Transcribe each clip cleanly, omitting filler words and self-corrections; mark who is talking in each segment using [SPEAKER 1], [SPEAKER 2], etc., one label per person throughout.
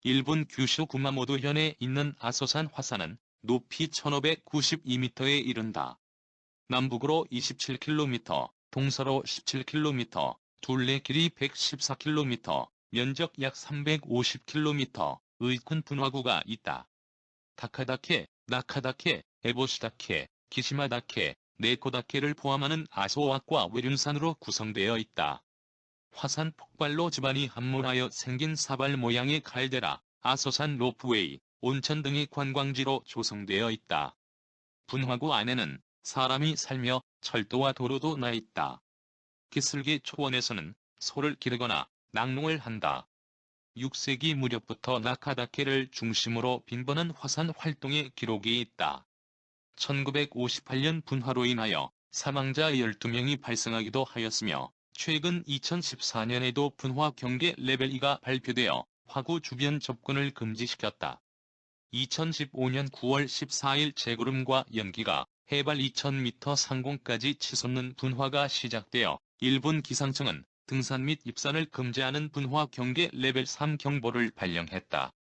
[SPEAKER 1] 일본 규슈 구마모토현에 있는 아소산 화산은 높이 1592m에 이른다. 남북으로 27km, 동서로 17km, 둘레 길이 114km, 면적 약 350km의 큰 분화구가 있다. 다카다케, 나카다케, 에보시다케, 기시마다케, 네코다케를 포함하는 아소화과 외륜산으로 구성되어 있다. 화산 폭발로 지반이 함몰하여 생긴 사발 모양의 칼데라, 아소산 로프웨이, 온천 등이 관광지로 조성되어 있다. 분화구 안에는 사람이 살며 철도와 도로도 나 있다. 기슭의 초원에서는 소를 기르거나 낙농을 한다. 6세기 무렵부터 나카다케를 중심으로 빈번한 화산 활동의 기록이 있다. 1958년 분화로 인하여 사망자 12명이 발생하기도 하였으며 최근 2014년에도 분화 경계 레벨 2가 발표되어 화구 주변 접근을 금지시켰다. 2015년 9월 14일 재구름과 연기가 해발 2000m 상공까지 치솟는 분화가 시작되어 일본 기상청은 등산 및 입산을 금지하는 분화 경계 레벨 3 경보를 발령했다.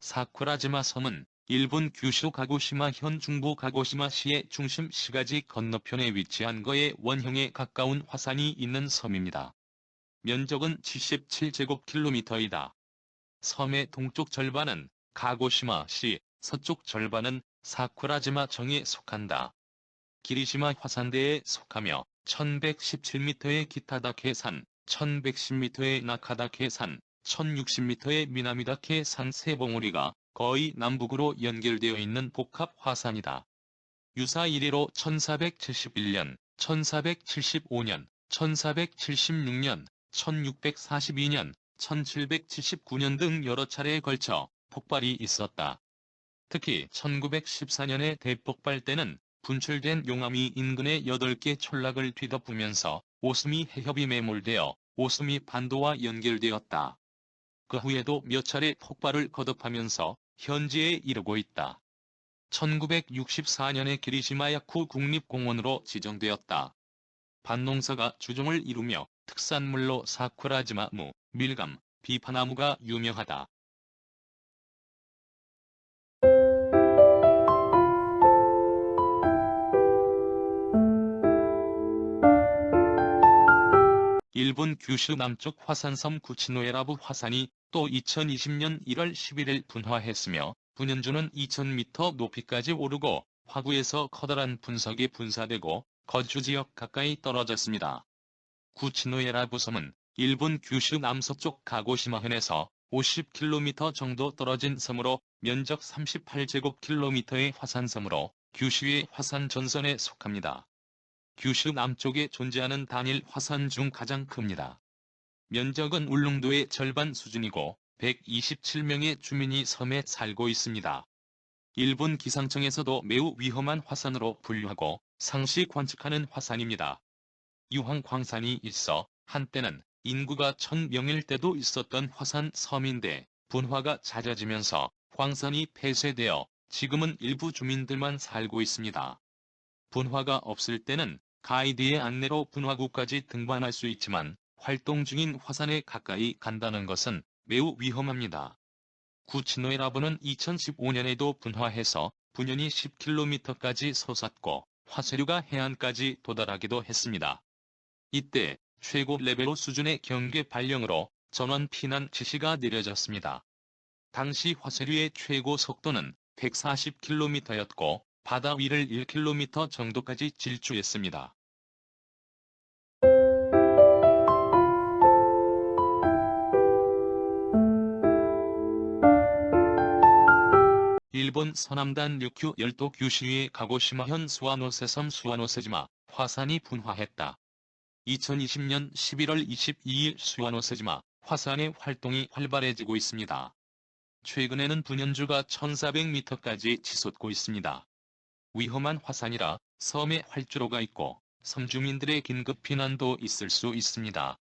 [SPEAKER 1] 사쿠라지마 섬은 일본 규슈 가고시마현 중부 가고시마시의 중심 시가지 건너편에 위치한 거에 원형에 가까운 화산이 있는 섬입니다. 면적은 77제곱킬로미터이다. 섬의 동쪽 절반은 가고시마시, 서쪽 절반은 사쿠라지마청에 속한다. 기리시마 화산대에 속하며 1117m의 기타다케산, 1110m의 나카다케산, 1060m의 미나미다케산 세 봉우리가 거의 남북으로 연결되어 있는 복합 화산이다. 유사 1위로 1471년, 1475년, 1476년, 1642년, 1779년 등 여러 차례에 걸쳐 폭발이 있었다. 특히 1914년의 대폭발 때는 분출된 용암이 인근의 8개 촌락을 뒤덮으면서 오스미 해협이 매몰되어 오스미 반도와 연결되었다. 그 후에도 몇 차례 폭발을 거듭하면서 현재에 이르고 있다. 1964년에 기리시마야쿠 국립공원으로 지정되었다. 밭농사가 주종을 이루며 특산물로 사쿠라지마 무, 밀감, 비파나무가 유명하다. 일본 규슈 남쪽 화산섬 구치노에라부 화산이 또 2020년 1월 11일 분화했으며 분연주는 2000m 높이까지 오르고 화구에서 커다란 분석이 분사되고 거주지역 가까이 떨어졌습니다. 구치노에라부 섬은 일본 규슈 남서쪽 가고시마현에서 50km 정도 떨어진 섬으로 면적 38제곱킬로미터의 화산섬으로 규슈의 화산 전선에 속합니다. 규슈 남쪽에 존재하는 단일 화산 중 가장 큽니다. 면적은 울릉도의 절반 수준이고 127명의 주민이 섬에 살고 있습니다. 일본 기상청에서도 매우 위험한 화산으로 분류하고 상시 관측하는 화산입니다. 유황 광산이 있어 한때는 인구가 1000명일 때도 있었던 화산 섬인데 분화가 잦아지면서 광산이 폐쇄되어 지금은 일부 주민들만 살고 있습니다. 분화가 없을 때는 가이드의 안내로 분화구까지 등반할 수 있지만 활동 중인 화산에 가까이 간다는 것은 매우 위험합니다. 구치노에라부는 2015년에도 분화해서 분연이 10km까지 솟았고 화쇄류가 해안까지 도달하기도 했습니다. 이때 최고 레벨 5 수준의 경계 발령으로 전원 피난 지시가 내려졌습니다. 당시 화쇄류의 최고 속도는 140km였고 바다 위를 1km 정도까지 질주했습니다. 일본 서남단 류큐 열도 규슈의 가고시마현 수와노세섬 수와노세지마 화산이 분화했다. 2020년 11월 22일 수와노세지마 화산의 활동이 활발해지고 있습니다. 최근에는 분연주가 1400m까지 치솟고 있습니다. 위험한 화산이라 섬에 활주로가 있고 섬 주민들의 긴급 피난도 있을 수 있습니다.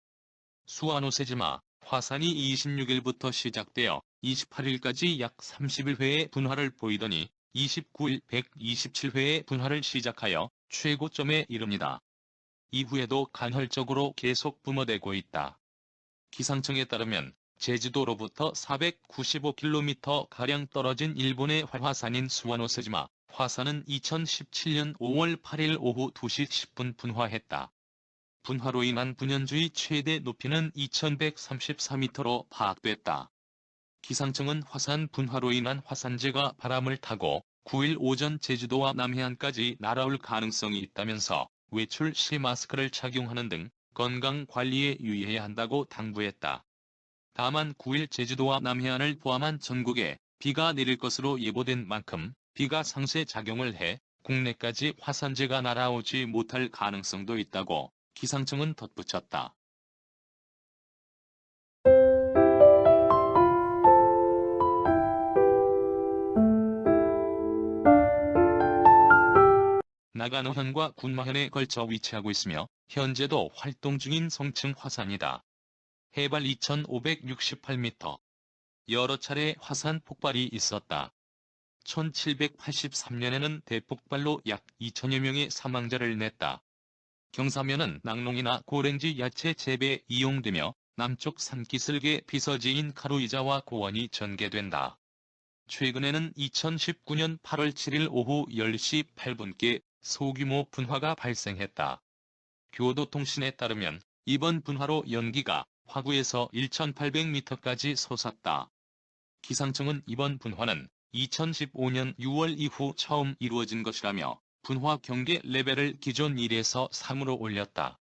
[SPEAKER 1] 수와노세지마 화산이 26일부터 시작되어 28일까지 약 31회의 분화를 보이더니 29일 127회의 분화를 시작하여 최고점에 이릅니다. 이후에도 간헐적으로 계속 뿜어대고 있다. 기상청에 따르면 제주도로부터 495km가량 떨어진 일본의 활화산인 수와노세지마 화산은 2017년 5월 8일 오후 2시 10분 분화했다. 분화로 인한 분연주의 최대 높이는 2134m로 파악됐다. 기상청은 화산 분화로 인한 화산재가 바람을 타고 9일 오전 제주도와 남해안까지 날아올 가능성이 있다면서 외출 시 마스크를 착용하는 등 건강 관리에 유의해야 한다고 당부했다. 다만 9일 제주도와 남해안을 포함한 전국에 비가 내릴 것으로 예보된 만큼 비가 상쇄 작용을 해 국내까지 화산재가 날아오지 못할 가능성도 있다고 기상청은 덧붙였다. 나가노현과 군마현에 걸쳐 위치하고 있으며 현재도 활동 중인 성층 화산이다. 해발 2,568m. 여러 차례 화산 폭발이 있었다. 1783년에는 대폭발로 약 2천여 명의 사망자를 냈다. 경사면은 낙농이나 고랭지 야채 재배에 이용되며 남쪽 산기슭의 피서지인 카루이자와 고원이 전개된다. 최근에는 2019년 8월 7일 오후 10시 8분께 소규모 분화가 발생했다. 교도통신에 따르면 이번 분화로 연기가 화구에서 1,800m까지 솟았다. 기상청은 이번 분화는 2015년 6월 이후 처음 이루어진 것이라며 분화 경계 레벨을 기존 1에서 3으로 올렸다.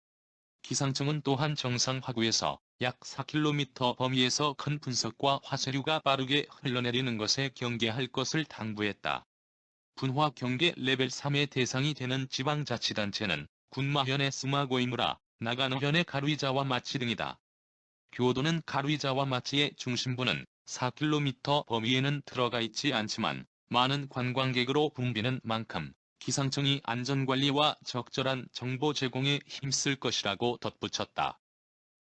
[SPEAKER 1] 기상청은 또한 정상 화구에서 약 4km 범위에서 큰 분석과 화쇄류가 빠르게 흘러내리는 것에 경계할 것을 당부했다. 분화 경계 레벨 3의 대상이 되는 지방자치단체는 군마현의 스마고이무라, 나가노현의 가루이자와 마치 등이다. 교도는 가루이자와 마치의 중심부는 4km 범위에는 들어가 있지 않지만 많은 관광객으로 붐비는 만큼 기상청이 안전관리와 적절한 정보 제공에 힘쓸 것이라고 덧붙였다.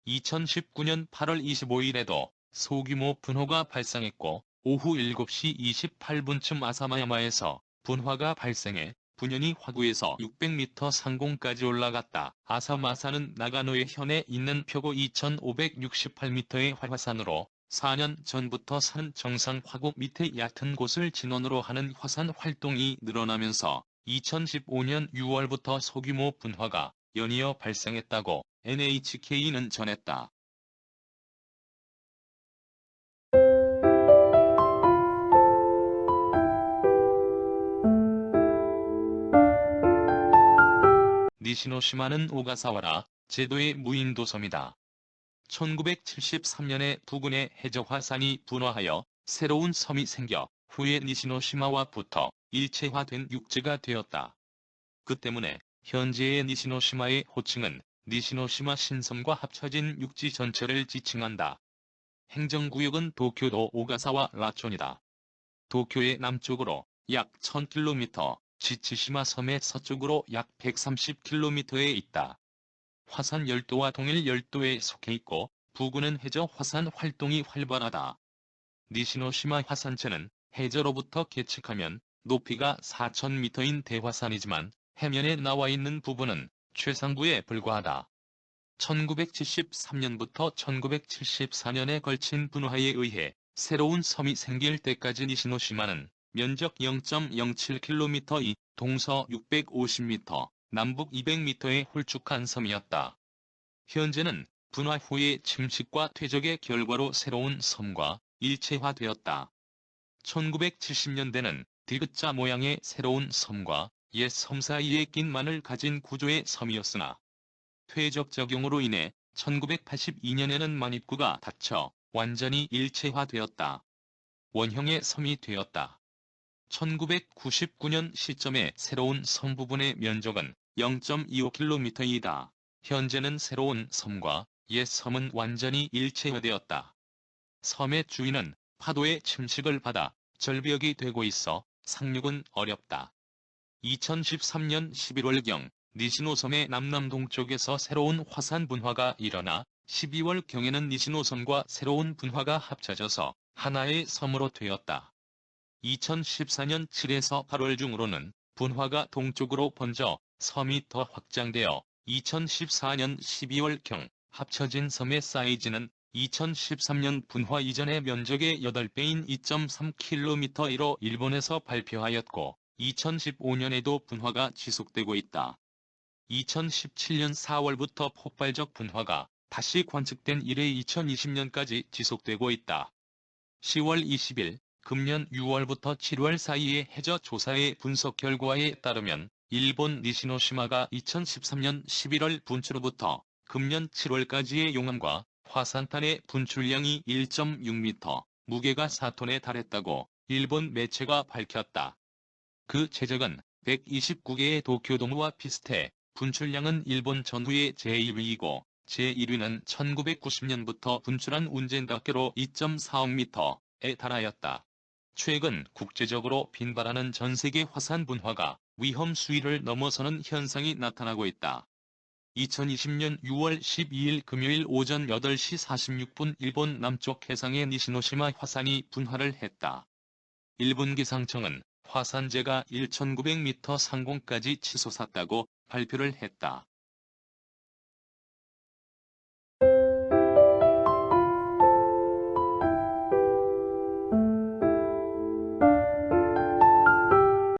[SPEAKER 1] 2019년 8월 25일에도 소규모 분화가 발생했고 오후 7시 28분쯤 아사마야마에서 분화가 발생해 분연이 화구에서 600m 상공까지 올라갔다. 아사마사는 나가노의 현에 있는 표고 2568m의 활화산으로 4년 전부터 산 정상 화구 밑에 얕은 곳을 진원으로 하는 화산 활동이 늘어나면서 2015년 6월부터 소규모 분화가 연이어 발생했다고 NHK는 전했다. 니시노시마는 오가사와라, 제도의 무인도 섬이다. 1973년에 부근의 해저화산이 분화하여 새로운 섬이 생겨 후에 니시노시마와 붙어 일체화된 육지가 되었다. 그 때문에 현재의 니시노시마의 호칭은 니시노시마 신섬과 합쳐진 육지 전체를 지칭한다. 행정구역은 도쿄도 오가사와 라촌이다. 도쿄의 남쪽으로 약 1000km, 지치시마 섬의 서쪽으로 약 130km에 있다. 화산 열도와 동일 열도에 속해 있고 부근은 해저 화산 활동이 활발하다. 니시노시마 화산체는 해저로부터 계측하면 높이가 4,000m인 대화산이지만 해면에 나와 있는 부분은 최상부에 불과하다. 1973년부터 1974년에 걸친 분화에 의해 새로운 섬이 생길 때까지 니시노시마는 면적 0.07km, 동서 650m, 남북 200m의 홀쭉한 섬이었다. 현재는 분화 후의 침식과 퇴적의 결과로 새로운 섬과 일체화되었다. 1970년대는 디귿자 모양의 새로운 섬과 옛 섬 사이에 낀만을 가진 구조의 섬이었으나 퇴적 작용으로 인해 1982년에는 만입구가 닫혀 완전히 일체화되었다. 원형의 섬이 되었다. 1999년 시점에 새로운 섬 부분의 면적은 0.25km이다. 현재는 새로운 섬과 옛 섬은 완전히 일체화되었다. 섬의 주위는 파도의 침식을 받아 절벽이 되고 있어 상륙은 어렵다. 2013년 11월경 니시노섬의 남남동쪽에서 새로운 화산 분화가 일어나 12월경에는 니시노섬과 새로운 분화가 합쳐져서 하나의 섬으로 되었다. 2014년 7에서 8월 중으로는 분화가 동쪽으로 번져 섬이 더 확장되어 2014년 12월경 합쳐진 섬의 사이즈는 2013년 분화 이전의 면적의 8배인 2.3km1로 일본에서 발표하였고 2015년에도 분화가 지속되고 있다. 2017년 4월부터 폭발적 분화가 다시 관측된 이래 2020년까지 지속되고 있다. 10월 20일, 금년 6월부터 7월 사이의 해저 조사의 분석 결과에 따르면 일본 니시노시마가 2013년 11월 분출로부터 금년 7월까지의 용암과 화산탄의 분출량이 1.6m, 무게가 4톤에 달했다고 일본 매체가 밝혔다. 그 최적은 129개의 도쿄도무와 비슷해 분출량은 일본 전후의 제1위이고 제1위는 1990년부터 분출한 운젠다케로 2.4억m에 달하였다. 최근 국제적으로 빈발하는 전세계 화산 분화가 위험 수위를 넘어서는 현상이 나타나고 있다. 2020년 6월 12일 금요일 오전 8시 46분 일본 남쪽 해상의 니시노시마 화산이 분화를 했다. 일본 기상청은 화산재가 1,900m 상공까지 치솟았다고 발표를 했다.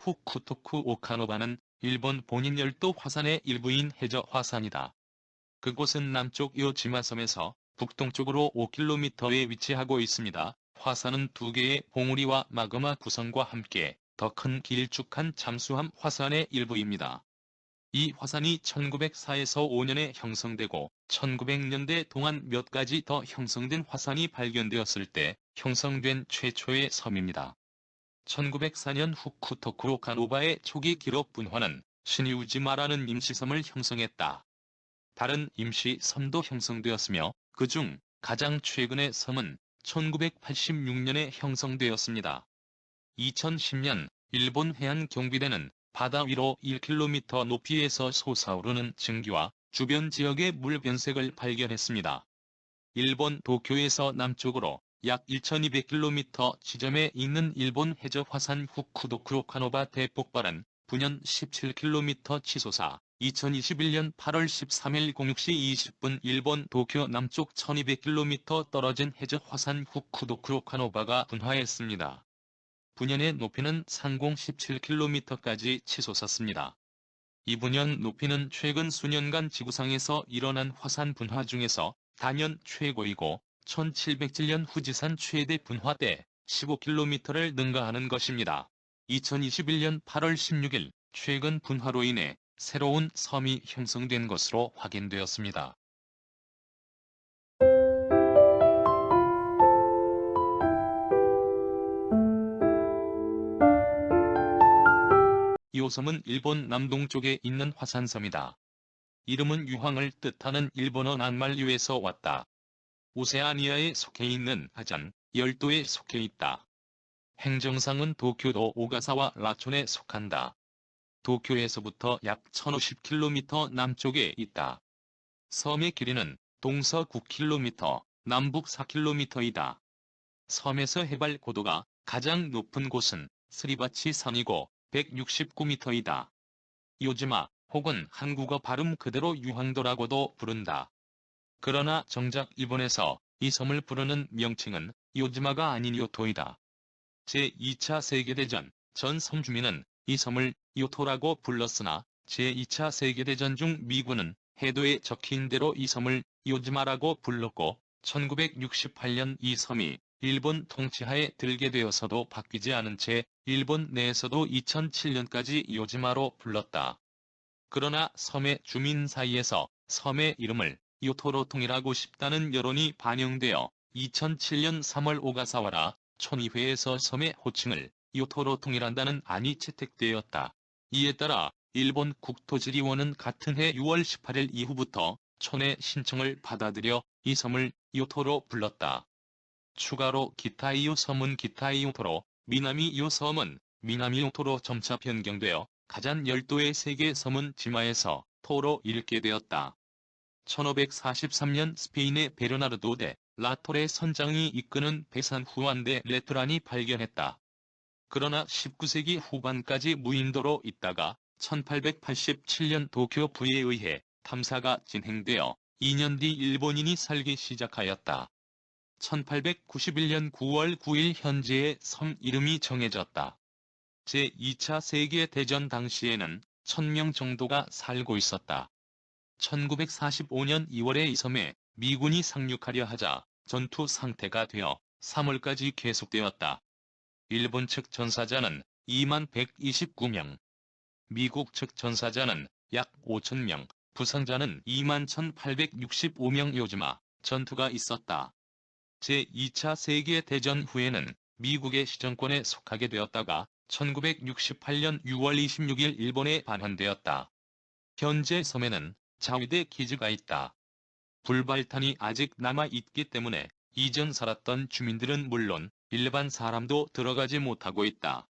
[SPEAKER 1] 후쿠토쿠 오카노바는 일본 본인 열도 화산의 일부인 해저 화산이다. 그곳은 남쪽 요지마섬에서 북동쪽으로 5km에 위치하고 있습니다. 화산은 2개의 봉우리와 마그마 구성과 함께 더 큰 길쭉한 잠수함 화산의 일부입니다. 이 화산이 1904에서 5년에 형성되고 1900년대 동안 몇 가지 더 형성된 화산이 발견되었을 때 형성된 최초의 섬입니다. 1904년 후쿠토쿠 오카노바의 초기 기록 분화는 시니우지마라는 임시섬을 형성했다. 다른 임시섬도 형성되었으며 그중 가장 최근의 섬은 1986년에 형성되었습니다. 2010년 일본 해안경비대는 바다 위로 1km 높이에서 솟아오르는 증기와 주변 지역의 물 변색을 발견했습니다. 일본 도쿄에서 남쪽으로 약 1200km 지점에 있는 일본 해저 화산 후쿠도쿠 오카노바 대폭발은 분연 17km 치솟아 2021년 8월 13일 06시 20분 일본 도쿄 남쪽 1200km 떨어진 해저 화산 후쿠도쿠 오카노바가 분화했습니다. 분연의 높이는 상공 17km까지 치솟았습니다. 이 분연 높이는 최근 수년간 지구상에서 일어난 화산 분화 중에서 단연 최고이고 1707년 후지산 최대 분화 때 15km를 능가하는 것입니다. 2021년 8월 16일 최근 분화로 인해 새로운 섬이 형성된 것으로 확인되었습니다. 이 섬은 일본 남동쪽에 있는 화산섬이다. 이름은 유황을 뜻하는 일본어 낱말류에서 왔다. 오세아니아에 속해 있는 아잔, 열도에 속해 있다. 행정상은 도쿄도 오가사와 라촌에 속한다. 도쿄에서부터 약 1050km 남쪽에 있다. 섬의 길이는 동서 9km, 남북 4km이다. 섬에서 해발 고도가 가장 높은 곳은 스리바치 산이고 169m이다. 요지마 혹은 한국어 발음 그대로 유황도라고도 부른다. 그러나 정작 일본에서 이 섬을 부르는 명칭은 요지마가 아닌 요토이다. 제2차 세계대전 전 섬주민은 이 섬을 요토라고 불렀으나 제2차 세계대전 중 미군은 해도에 적힌 대로 이 섬을 요지마라고 불렀고 1968년 이 섬이 일본 통치하에 들게 되어서도 바뀌지 않은 채 일본 내에서도 2007년까지 요지마로 불렀다. 그러나 섬의 주민 사이에서 섬의 이름을 요토로 통일하고 싶다는 여론이 반영되어 2007년 3월 오가사와라 촌의회에서 섬의 호칭을 요토로 통일한다는 안이 채택되었다. 이에 따라 일본 국토지리원은 같은 해 6월 18일 이후부터 촌의 신청을 받아들여 이 섬을 요토로 불렀다. 추가로 기타이요 섬은 기타이요토로, 미나미요 섬은 미나미요토로 점차 변경되어 가잔 열도의 세 개 섬은 지마에서 토로 읽게 되었다. 1543년 스페인의 베르나르도 데 라토레 선장이 이끄는 배산 후안 데 레트란이 발견했다. 그러나 19세기 후반까지 무인도로 있다가 1887년 도쿄 부에 의해 탐사가 진행되어 2년 뒤 일본인이 살기 시작하였다. 1891년 9월 9일 현재의 섬 이름이 정해졌다. 제2차 세계대전 당시에는 1000명 정도가 살고 있었다. 1945년 2월에 이 섬에 미군이 상륙하려 하자 전투 상태가 되어 3월까지 계속되었다. 일본 측 전사자는 2만 129명, 미국 측 전사자는 약 5,000명, 부상자는 2만 1,865명. 요즈마 전투가 있었다. 제2차 세계대전 후에는 미국의 시정권에 속하게 되었다가 1968년 6월 26일 일본에 반환되었다. 현재 섬에는 자위대 기지가 있다. 불발탄이 아직 남아있기 때문에 이전 살았던 주민들은 물론 일반 사람도 들어가지 못하고 있다.